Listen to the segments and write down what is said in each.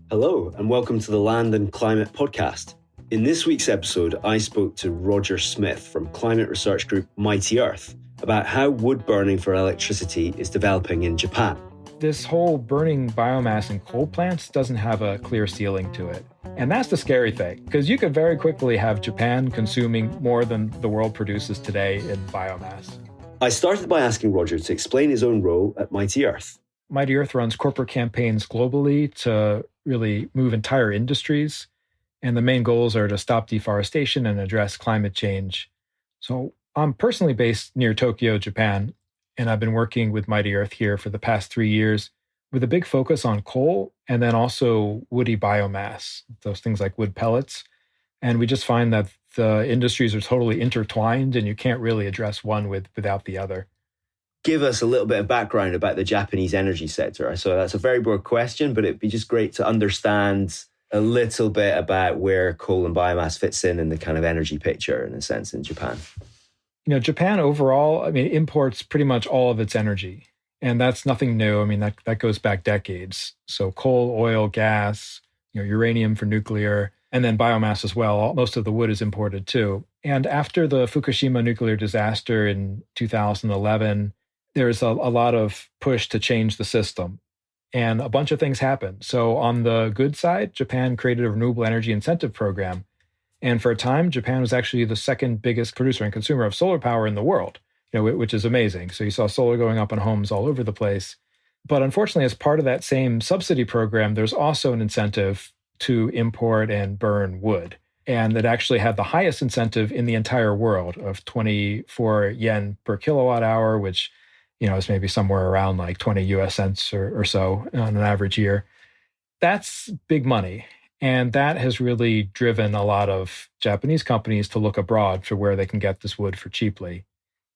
Hello, and welcome to the Land and Climate Podcast. In this week's episode, I spoke to Roger Smith from climate research group Mighty Earth about how wood burning for electricity is developing in Japan. This whole burning biomass in coal plants doesn't have a clear ceiling to it. And that's the scary thing, because you could very quickly have Japan consuming more than the world produces today in biomass. I started by asking Roger to explain his own role at Mighty Earth. Mighty Earth runs corporate campaigns globally to really move entire industries. And the main goals are to stop deforestation and address climate change. So I'm personally based near Tokyo, Japan, and I've been working with Mighty Earth here for the past 3 years with a big focus on coal and then also woody biomass, those things like wood pellets. And we just find that the industries are totally intertwined and you can't really address one without the other. Give us a little bit of background about the Japanese energy sector. So that's a very broad question, but it'd be just great to understand a little bit about where coal and biomass fits in the kind of energy picture, in a sense, in Japan. Japan overall, imports pretty much all of its energy. And that's nothing new. That goes back decades. So coal, oil, gas, uranium for nuclear, and then biomass as well. Most of the wood is imported too. And after the Fukushima nuclear disaster in 2011, there's a lot of push to change the system. And a bunch of things happened. So on the good side, Japan created a renewable energy incentive program. And for a time, Japan was actually the second biggest producer and consumer of solar power in the world, which is amazing. So you saw solar going up on homes all over the place. But unfortunately, as part of that same subsidy program, there's also an incentive to import and burn wood. And it actually had the highest incentive in the entire world of 24 yen per kilowatt hour, which is maybe somewhere around like 20 US cents or so on an average year. That's big money. And that has really driven a lot of Japanese companies to look abroad for where they can get this wood for cheaply.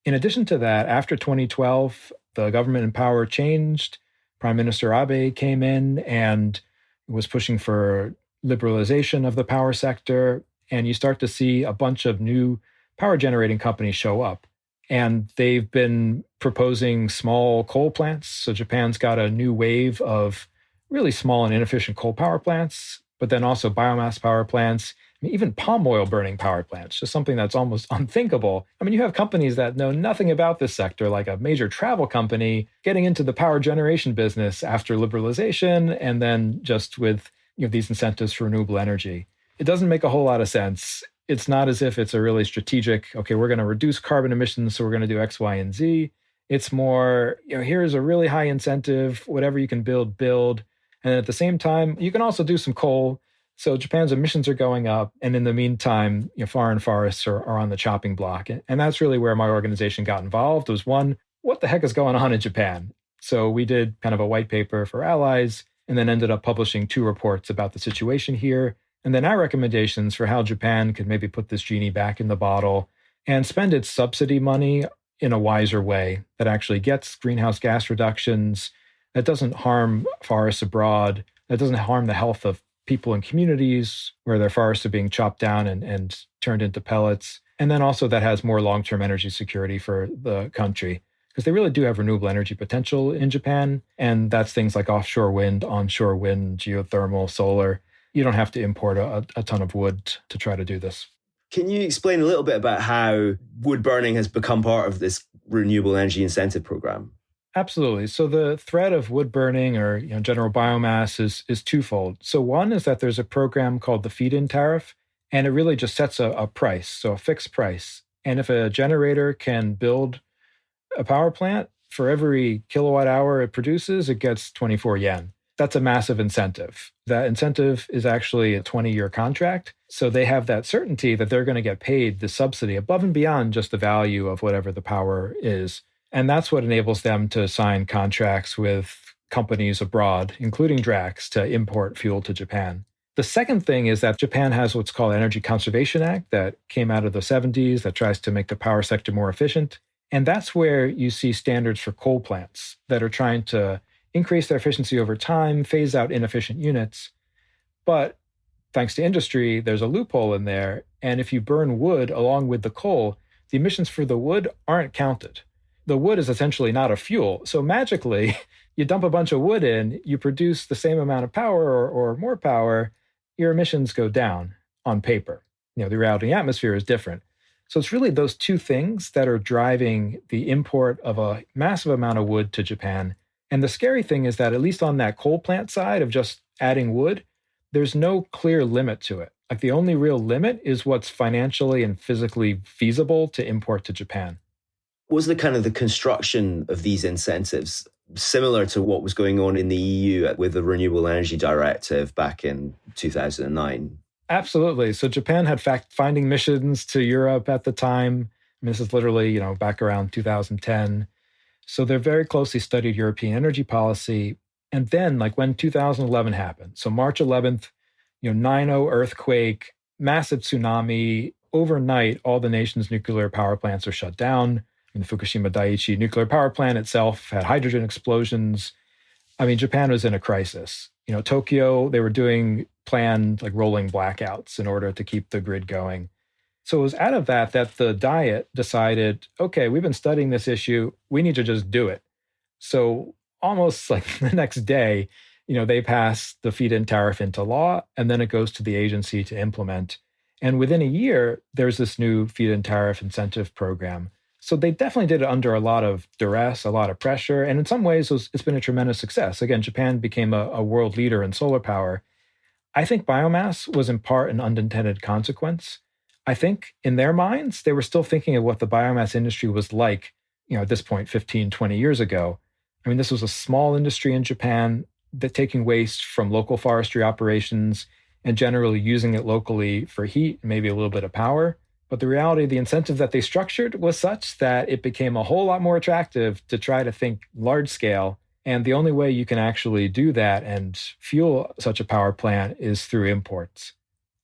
In addition to that, after 2012, the government in power changed. Prime Minister Abe came in and was pushing for liberalization of the power sector. And you start to see a bunch of new power generating companies show up. And they've been proposing small coal plants. So Japan's got a new wave of really small and inefficient coal power plants, but then also biomass power plants, even palm oil burning power plants, just something that's almost unthinkable. You have companies that know nothing about this sector, like a major travel company getting into the power generation business after liberalization, and then just with these incentives for renewable energy. It doesn't make a whole lot of sense. It's not as if it's a really strategic, okay, we're going to reduce carbon emissions, so we're going to do X, Y, and Z. It's more, here's a really high incentive, whatever you can build. And at the same time, you can also do some coal. So Japan's emissions are going up. And in the meantime, foreign forests are on the chopping block. And that's really where my organization got involved. Was one, what the heck is going on in Japan? So we did kind of a white paper for allies and then ended up publishing 2 reports about the situation here. And then our recommendations for how Japan could maybe put this genie back in the bottle and spend its subsidy money in a wiser way that actually gets greenhouse gas reductions, that doesn't harm forests abroad, that doesn't harm the health of people and communities where their forests are being chopped down and turned into pellets. And then also that has more long-term energy security for the country, because they really do have renewable energy potential in Japan. And that's things like offshore wind, onshore wind, geothermal, solar. You don't have to import a ton of wood to try to do this. Can you explain a little bit about how wood burning has become part of this renewable energy incentive program? Absolutely. So the threat of wood burning or general biomass is twofold. So one is that there's a program called the feed-in tariff, and it really just sets a price, so a fixed price. And if a generator can build a power plant, for every kilowatt hour it produces, it gets 24 yen. That's a massive incentive. That incentive is actually a 20-year contract. So they have that certainty that they're going to get paid the subsidy above and beyond just the value of whatever the power is. And that's what enables them to sign contracts with companies abroad, including Drax, to import fuel to Japan. The second thing is that Japan has what's called Energy Conservation Act that came out of the 70s that tries to make the power sector more efficient. And that's where you see standards for coal plants that are trying to increase their efficiency over time, phase out inefficient units. But thanks to industry, there's a loophole in there. And if you burn wood along with the coal, the emissions for the wood aren't counted. the wood is essentially not a fuel. So magically, you dump a bunch of wood in, you produce the same amount of power or more power, your emissions go down on paper. The reality in the atmosphere is different. So it's really those two things that are driving the import of a massive amount of wood to Japan. And the scary thing is that, at least on that coal plant side of just adding wood, there's no clear limit to it. Like, the only real limit is what's financially and physically feasible to import to Japan. Was the kind of the construction of these incentives similar to what was going on in the EU with the Renewable Energy Directive back in 2009? Absolutely. So Japan had fact-finding missions to Europe at the time. This is literally, back around 2010. So they're very closely studied European energy policy. And then, like, when 2011 happened, so March 11th, 9/0 earthquake, massive tsunami. Overnight, all the nation's nuclear power plants are shut down. The Fukushima Daiichi nuclear power plant itself had hydrogen explosions. Japan was in a crisis. Tokyo, they were doing planned like rolling blackouts in order to keep the grid going. So it was out of that the Diet decided, okay, we've been studying this issue. We need to just do it. So almost like the next day, they pass the feed-in tariff into law, and then it goes to the agency to implement. And within a year, there's this new feed-in tariff incentive program. So they definitely did it under a lot of duress, a lot of pressure. And in some ways, it's been a tremendous success. Again, Japan became a world leader in solar power. I think biomass was in part an unintended consequence. I think in their minds, they were still thinking of what the biomass industry was like, at this point, 15, 20 years ago. This was a small industry in Japan that taking waste from local forestry operations and generally using it locally for heat, maybe a little bit of power. But the reality, the incentive that they structured was such that it became a whole lot more attractive to try to think large scale. And the only way you can actually do that and fuel such a power plant is through imports.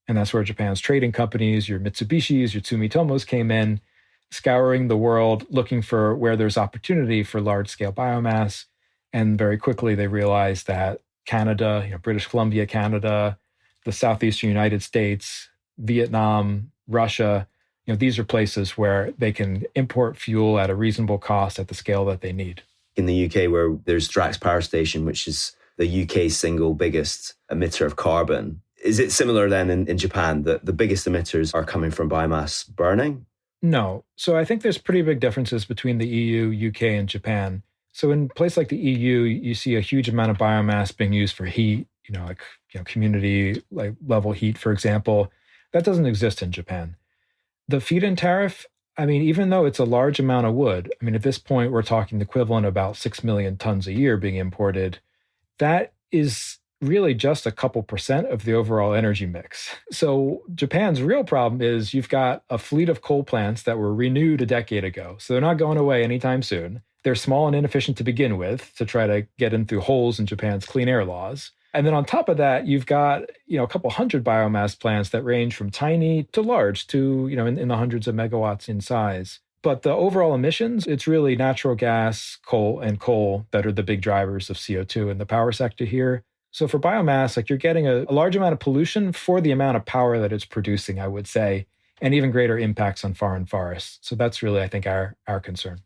And that's where Japan's trading companies, your Mitsubishis, your Tsumitomos came in, scouring the world, looking for where there's opportunity for large-scale biomass. And very quickly, they realized that Canada, British Columbia, Canada, the southeastern United States, Vietnam, Russia, these are places where they can import fuel at a reasonable cost at the scale that they need. In the UK, where there's Drax Power Station, which is the UK's single biggest emitter of carbon, is it similar then in Japan that the biggest emitters are coming from biomass burning? No. So I think there's pretty big differences between the EU, UK, and Japan. So in a place like the EU, you see a huge amount of biomass being used for heat, community level heat, for example. That doesn't exist in Japan. The feed-in tariff, even though it's a large amount of wood, at this point, we're talking the equivalent of about 6 million tons a year being imported. That is really just a couple percent of the overall energy mix. So Japan's real problem is you've got a fleet of coal plants that were renewed a decade ago. So they're not going away anytime soon. They're small and inefficient to begin with to try to get in through holes in Japan's clean air laws. And then on top of that, you've got, a couple hundred biomass plants that range from tiny to large to, in the hundreds of megawatts in size. But the overall emissions, it's really natural gas, coal that are the big drivers of CO2 in the power sector here. So for biomass, you're getting a large amount of pollution for the amount of power that it's producing, I would say, and even greater impacts on foreign forests. So that's really, I think, our concern.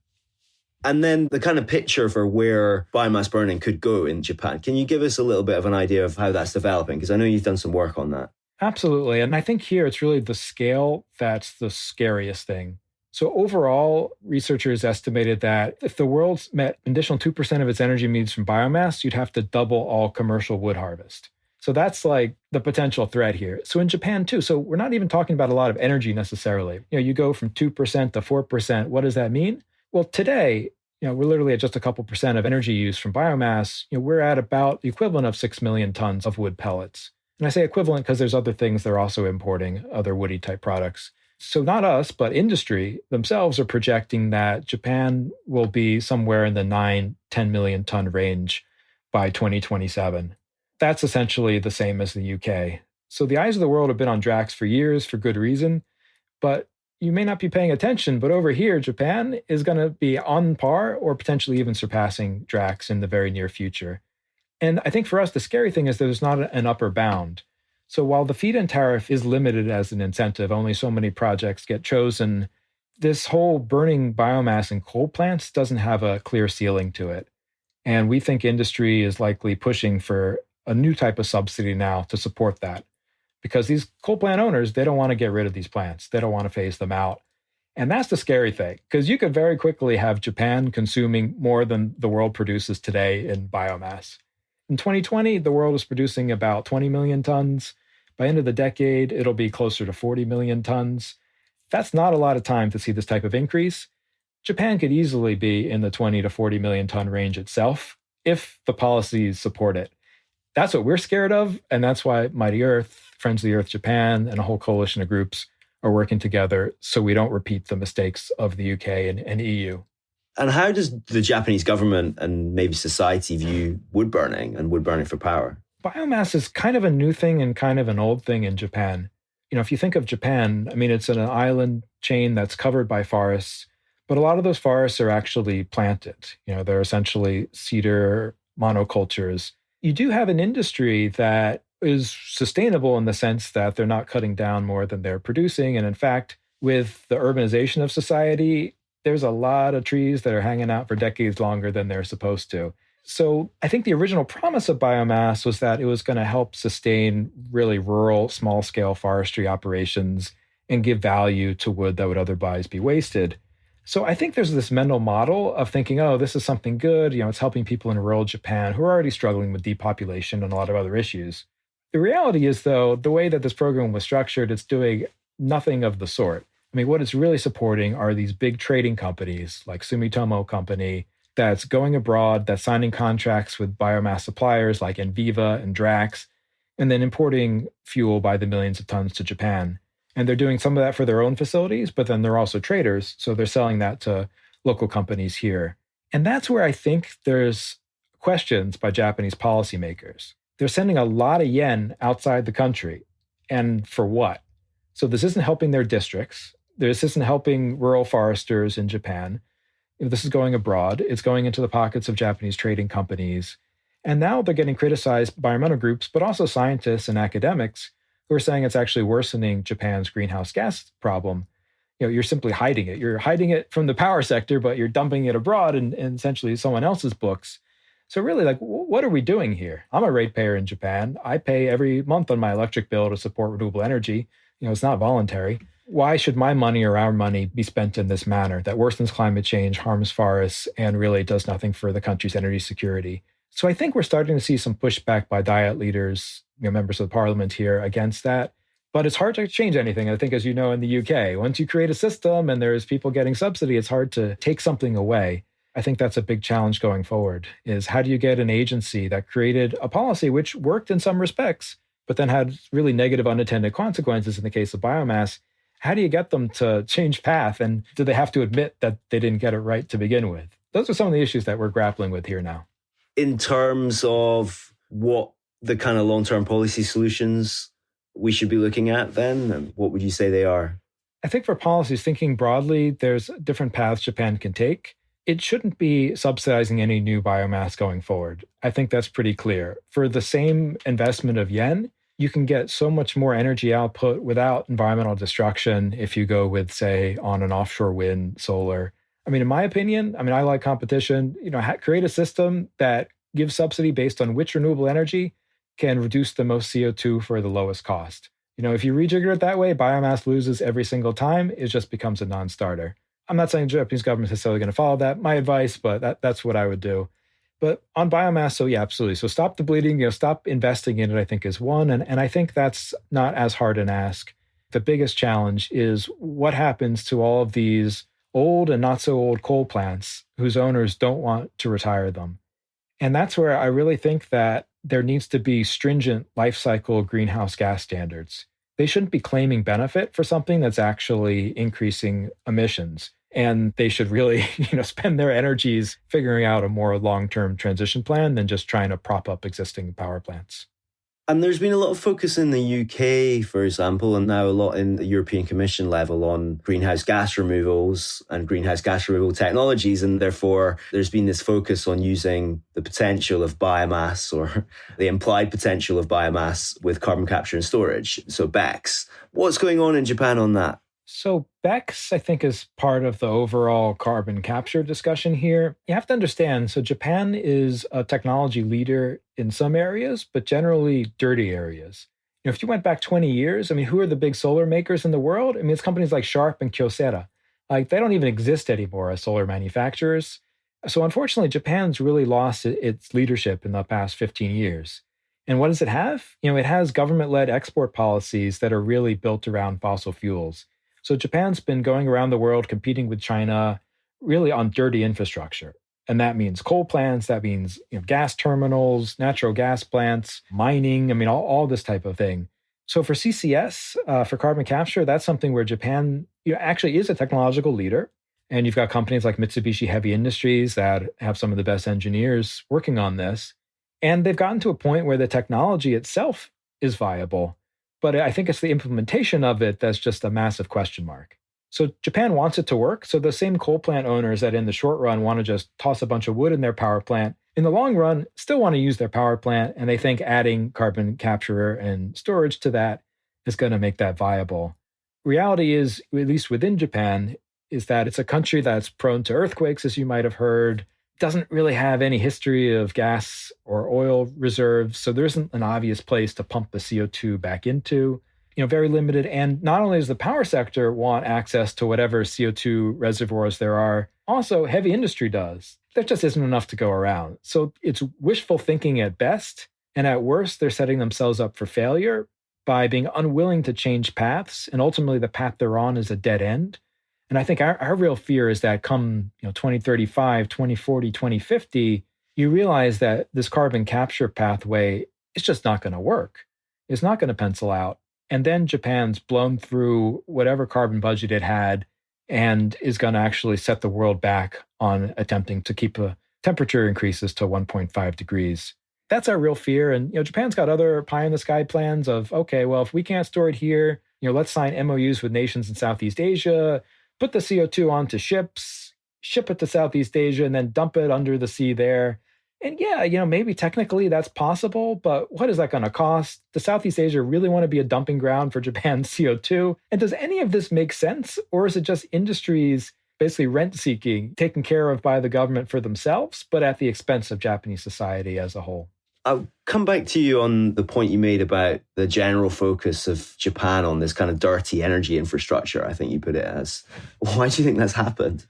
And then the kind of picture for where biomass burning could go in Japan. Can you give us a little bit of an idea of how that's developing? Because I know you've done some work on that. Absolutely. And I think here it's really the scale that's the scariest thing. So overall, researchers estimated that if the world met an additional 2% of its energy needs from biomass, you'd have to double all commercial wood harvest. So that's like the potential threat here. So in Japan too, so we're not even talking about a lot of energy necessarily. You go from 2% to 4%. What does that mean? Well, today, we're literally at just a couple percent of energy use from biomass. We're at about the equivalent of 6 million tons of wood pellets. And I say equivalent because there's other things they're also importing, other woody type products. So not us, but industry themselves are projecting that Japan will be somewhere in the 9-10 million ton range by 2027. That's essentially the same as the UK. So the eyes of the world have been on Drax for years for good reason, but you may not be paying attention, but over here, Japan is going to be on par or potentially even surpassing Drax in the very near future. And I think for us, the scary thing is there's not an upper bound. So while the feed-in tariff is limited as an incentive, only so many projects get chosen, This whole burning biomass in coal plants doesn't have a clear ceiling to it. And we think industry is likely pushing for a new type of subsidy now to support that. Because these coal plant owners, they don't want to get rid of these plants. They don't want to phase them out. And that's the scary thing, because you could very quickly have Japan consuming more than the world produces today in biomass. In 2020, the world is producing about 20 million tons. By end of the decade, it'll be closer to 40 million tons. That's not a lot of time to see this type of increase. Japan could easily be in the 20 to 40 million ton range itself if the policies support it. That's what we're scared of, and that's why Mighty Earth, Friends of the Earth Japan, and a whole coalition of groups are working together so we don't repeat the mistakes of the UK and EU. And how does the Japanese government and maybe society view wood burning and wood burning for power? Biomass is kind of a new thing and kind of an old thing in Japan. If you think of Japan, it's an island chain that's covered by forests, but a lot of those forests are actually planted. They're essentially cedar monocultures. You do have an industry that is sustainable in the sense that they're not cutting down more than they're producing. And in fact, with the urbanization of society, there's a lot of trees that are hanging out for decades longer than they're supposed to. So I think the original promise of biomass was that it was going to help sustain really rural, small-scale forestry operations and give value to wood that would otherwise be wasted. So I think there's this mental model of thinking, oh, this is something good. It's helping people in rural Japan who are already struggling with depopulation and a lot of other issues. The reality is, though, the way that this program was structured, it's doing nothing of the sort. What it's really supporting are these big trading companies like Sumitomo Company that's going abroad, that's signing contracts with biomass suppliers like Enviva and Drax, and then importing fuel by the millions of tons to Japan. And they're doing some of that for their own facilities, but then they're also traders, so they're selling that to local companies here. And that's where I think there's questions by Japanese policymakers. They're sending a lot of yen outside the country. And for what? So this isn't helping their districts. This isn't helping rural foresters in Japan. This is going abroad. It's going into the pockets of Japanese trading companies. And now they're getting criticized by environmental groups, but also scientists and academics who are saying it's actually worsening Japan's greenhouse gas problem. You're simply hiding it. You're hiding it from the power sector, but you're dumping it abroad in essentially someone else's books. So really, what are we doing here? I'm a ratepayer in Japan. I pay every month on my electric bill to support renewable energy. It's not voluntary. Why should my money or our money be spent in this manner that worsens climate change, harms forests, and really does nothing for the country's energy security? So I think we're starting to see some pushback by Diet leaders, members of the parliament here against that. But it's hard to change anything. I think, as you know, in the UK, once you create a system and there's people getting subsidy, it's hard to take something away. I think that's a big challenge going forward, is how do you get an agency that created a policy which worked in some respects, but then had really negative unintended consequences in the case of biomass? How do you get them to change path? And do they have to admit that they didn't get it right to begin with? Those are some of the issues that we're grappling with here now. In terms of what the kind of long-term policy solutions we should be looking at then, what would you say they are? I think for policies, thinking broadly, there's different paths Japan can take. It shouldn't be subsidizing any new biomass going forward. I think that's pretty clear. For the same investment of yen, you can get so much more energy output without environmental destruction if you go with, say, on an offshore wind, solar. In my opinion, I like competition. Create a system that gives subsidy based on which renewable energy can reduce the most CO2 for the lowest cost. If you rejigger it that way, biomass loses every single time. It just becomes a non-starter. I'm not saying the Japanese government is necessarily going to follow that, my advice, but that's what I would do. But on biomass, so yeah, absolutely. So stop the bleeding, stop investing in it, I think is one. And I think that's not as hard an ask. The biggest challenge is what happens to all of these old and not so old coal plants whose owners don't want to retire them. And that's where I really think that there needs to be stringent life cycle greenhouse gas standards. They shouldn't be claiming benefit for something that's actually increasing emissions. And they should really, spend their energies figuring out a more long-term transition plan than just trying to prop up existing power plants. And there's been a lot of focus in the UK, for example, and now a lot in the European Commission level on greenhouse gas removals and greenhouse gas removal technologies. And therefore, there's been this focus on using the potential of biomass or the implied potential of biomass with carbon capture and storage, so BECCS. What's going on in Japan on that? So BECCS, I think, is part of the overall carbon capture discussion here. You have to understand, so Japan is a technology leader in some areas, but generally dirty areas. If you went back 20 years, I mean, who are the big solar makers in the world? I mean, it's companies like Sharp and Kyocera. Like, they don't even exist anymore as solar manufacturers. So unfortunately, Japan's really lost its leadership in the past 15 years. And what does it have? It has government-led export policies that are really built around fossil fuels. So Japan's been going around the world competing with China really on dirty infrastructure. And that means coal plants, that means gas terminals, natural gas plants, mining, I mean, all this type of thing. So for CCS, for carbon capture, that's something where Japan actually is a technological leader. And you've got companies like Mitsubishi Heavy Industries that have some of the best engineers working on this. And they've gotten to a point where the technology itself is viable. But I think it's the implementation of it that's just a massive question mark. So Japan wants it to work. So the same coal plant owners that in the short run want to just toss a bunch of wood in their power plant, in the long run, still want to use their power plant. And they think adding carbon capture and storage to that is going to make that viable. Reality is, at least within Japan, is that it's a country that's prone to earthquakes, as you might have heard, doesn't really have any history of gas or oil reserves. So there isn't an obvious place to pump the CO2 back into, very limited. And not only does the power sector want access to whatever CO2 reservoirs there are, also heavy industry does. There just isn't enough to go around. So it's wishful thinking at best. And at worst, they're setting themselves up for failure by being unwilling to change paths. And ultimately, the path they're on is a dead end. And I think our real fear is that come 2035, 2040, 2050, you realize that this carbon capture pathway is just not going to work. It's not going to pencil out. And then Japan's blown through whatever carbon budget it had and is going to actually set the world back on attempting to keep temperature increases to 1.5 degrees. That's our real fear. And Japan's got other pie in the sky plans of, okay, well, if we can't store it here, let's sign MOUs with nations in Southeast Asia, put the CO2 onto ships, ship it to Southeast Asia, and then dump it under the sea there. And yeah, maybe technically that's possible, but what is that going to cost? Does Southeast Asia really want to be a dumping ground for Japan's CO2? And does any of this make sense? Or is it just industries basically rent-seeking, taken care of by the government for themselves, but at the expense of Japanese society as a whole? I'll come back to you on the point you made about the general focus of Japan on this kind of dirty energy infrastructure, I think you put it as. Why do you think that's happened?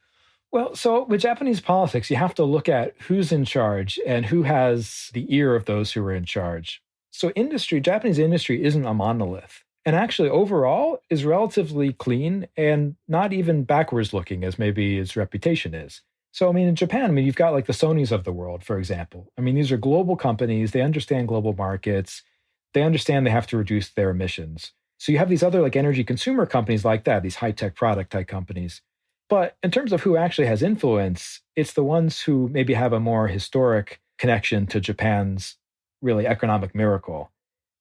Well, so with Japanese politics, you have to look at who's in charge and who has the ear of those who are in charge. So Japanese industry isn't a monolith. And actually, overall, is relatively clean and not even backwards looking as maybe its reputation is. So, in Japan, you've got like the Sonys of the world, for example. These are global companies. They understand global markets. They understand they have to reduce their emissions. So you have these other like energy consumer companies like that, these high-tech product type companies. But in terms of who actually has influence, it's the ones who maybe have a more historic connection to Japan's really economic miracle.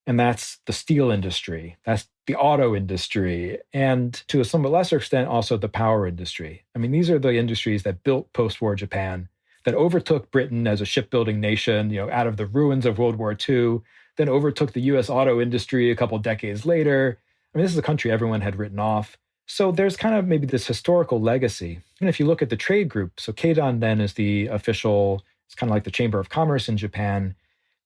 And that's the steel industry, that's the auto industry, and to a somewhat lesser extent, also the power industry. These are the industries that built post-war Japan, that overtook Britain as a shipbuilding nation, out of the ruins of World War II, then overtook the US auto industry a couple decades later. This is a country everyone had written off. So there's kind of maybe this historical legacy. And if you look at the trade group, so Keidan then is the official, it's kind of like the Chamber of Commerce in Japan.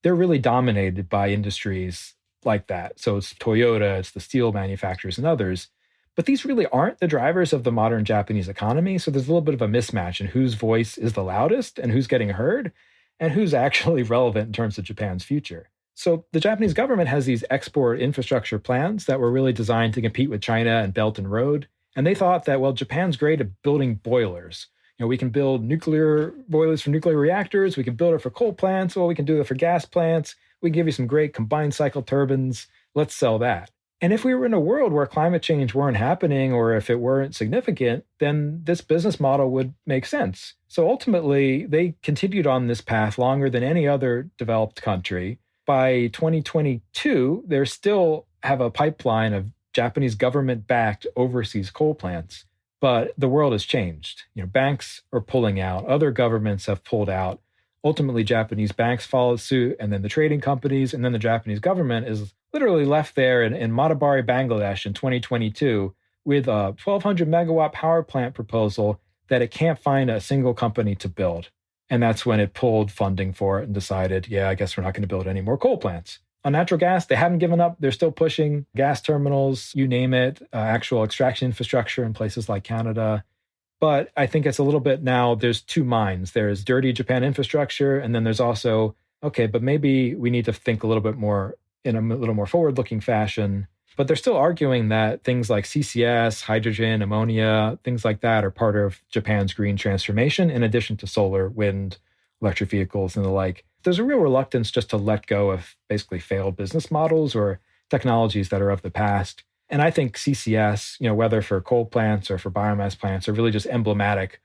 They're really dominated by industries like that. So it's Toyota, it's the steel manufacturers and others. But these really aren't the drivers of the modern Japanese economy. So there's a little bit of a mismatch in whose voice is the loudest and who's getting heard and who's actually relevant in terms of Japan's future. So the Japanese government has these export infrastructure plans that were really designed to compete with China and Belt and Road. And they thought that, well, Japan's great at building boilers. We can build nuclear boilers for nuclear reactors. We can build it for coal plants. Well, we can do it for gas plants. We can give you some great combined cycle turbines. Let's sell that. And if we were in a world where climate change weren't happening or if it weren't significant, then this business model would make sense. So ultimately, they continued on this path longer than any other developed country. By 2022, they still have a pipeline of Japanese government-backed overseas coal plants. But the world has changed. Banks are pulling out. Other governments have pulled out. Ultimately, Japanese banks followed suit, and then the trading companies, and then the Japanese government is literally left there in Matabari, Bangladesh in 2022 with a 1,200 megawatt power plant proposal that it can't find a single company to build. And that's when it pulled funding for it and decided, yeah, I guess we're not going to build any more coal plants. On natural gas, they haven't given up. They're still pushing gas terminals, you name it, actual extraction infrastructure in places like Canada. But I think it's a little bit now, there's two minds. There's dirty Japan infrastructure, and then there's also, okay, but maybe we need to think a little bit more in a little more forward-looking fashion. But they're still arguing that things like CCS, hydrogen, ammonia, things like that are part of Japan's green transformation, in addition to solar, wind, electric vehicles, and the like. There's a real reluctance just to let go of basically failed business models or technologies that are of the past. And I think CCS, whether for coal plants or for biomass plants, are really just emblematic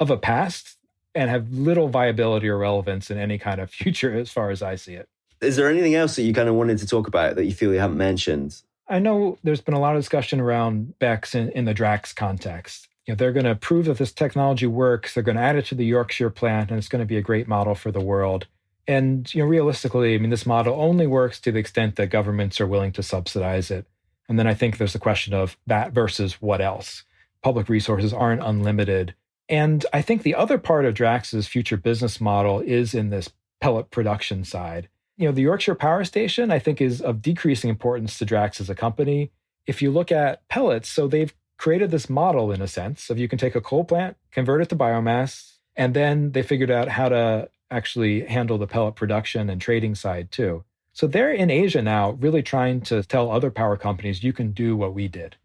of a past and have little viability or relevance in any kind of future as far as I see it. Is there anything else that you kind of wanted to talk about that you feel you haven't mentioned? I know there's been a lot of discussion around BECCS in the Drax context. They're going to prove that this technology works. They're going to add it to the Yorkshire plant, and it's going to be a great model for the world. And realistically, this model only works to the extent that governments are willing to subsidize it. And then I think there's the question of that versus what else. Public resources aren't unlimited. And I think the other part of Drax's future business model is in this pellet production side. The Yorkshire Power Station, I think, is of decreasing importance to Drax as a company. If you look at pellets, so they've created this model, in a sense, of you can take a coal plant, convert it to biomass, and then they figured out how to actually handle the pellet production and trading side too. So they're in Asia now really trying to tell other power companies, you can do what we did.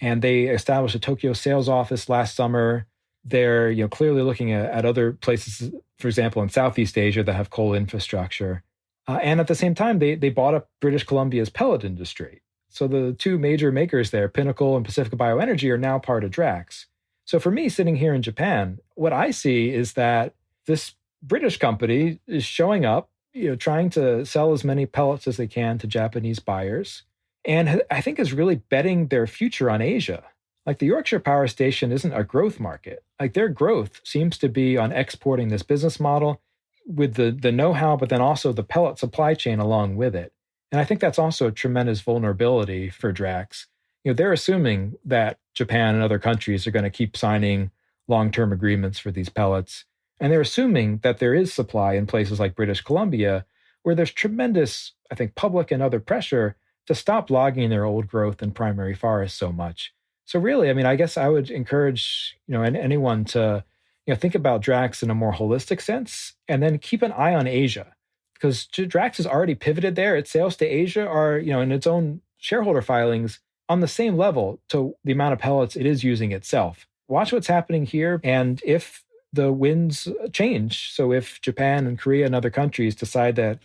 And they established a Tokyo sales office last summer. They're clearly looking at other places, for example, in Southeast Asia that have coal infrastructure. And at the same time, they bought up British Columbia's pellet industry. So the two major makers there, Pinnacle and Pacific Bioenergy, are now part of Drax. So for me, sitting here in Japan, what I see is that this British company is showing up, trying to sell as many pellets as they can to Japanese buyers, and I think is really betting their future on Asia. Like the Yorkshire Power Station isn't a growth market. Like their growth seems to be on exporting this business model with the know-how, but then also the pellet supply chain along with it. And I think that's also a tremendous vulnerability for Drax. They're assuming that Japan and other countries are going to keep signing long-term agreements for these pellets. And they're assuming that there is supply in places like British Columbia, where there's tremendous, I think, public and other pressure to stop logging their old growth and primary forests so much. So really, I guess I would encourage, anyone to, think about Drax in a more holistic sense, and then keep an eye on Asia, because Drax has already pivoted there. Its sales to Asia are, in its own shareholder filings on the same level to the amount of pellets it is using itself. Watch what's happening here, and if the winds change. So if Japan and Korea and other countries decide that,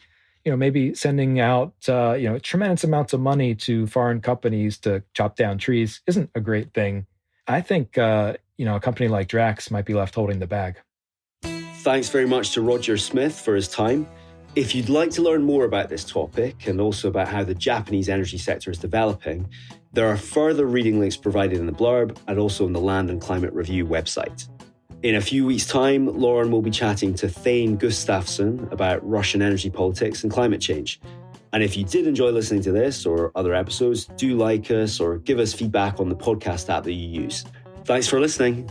maybe sending out, tremendous amounts of money to foreign companies to chop down trees isn't a great thing, I think, a company like Drax might be left holding the bag. Thanks very much to Roger Smith for his time. If you'd like to learn more about this topic and also about how the Japanese energy sector is developing, there are further reading links provided in the blurb and also in the Land and Climate Review website. In a few weeks' time, Lauren will be chatting to Thane Gustafsson about Russian energy politics and climate change. And if you did enjoy listening to this or other episodes, do like us or give us feedback on the podcast app that you use. Thanks for listening.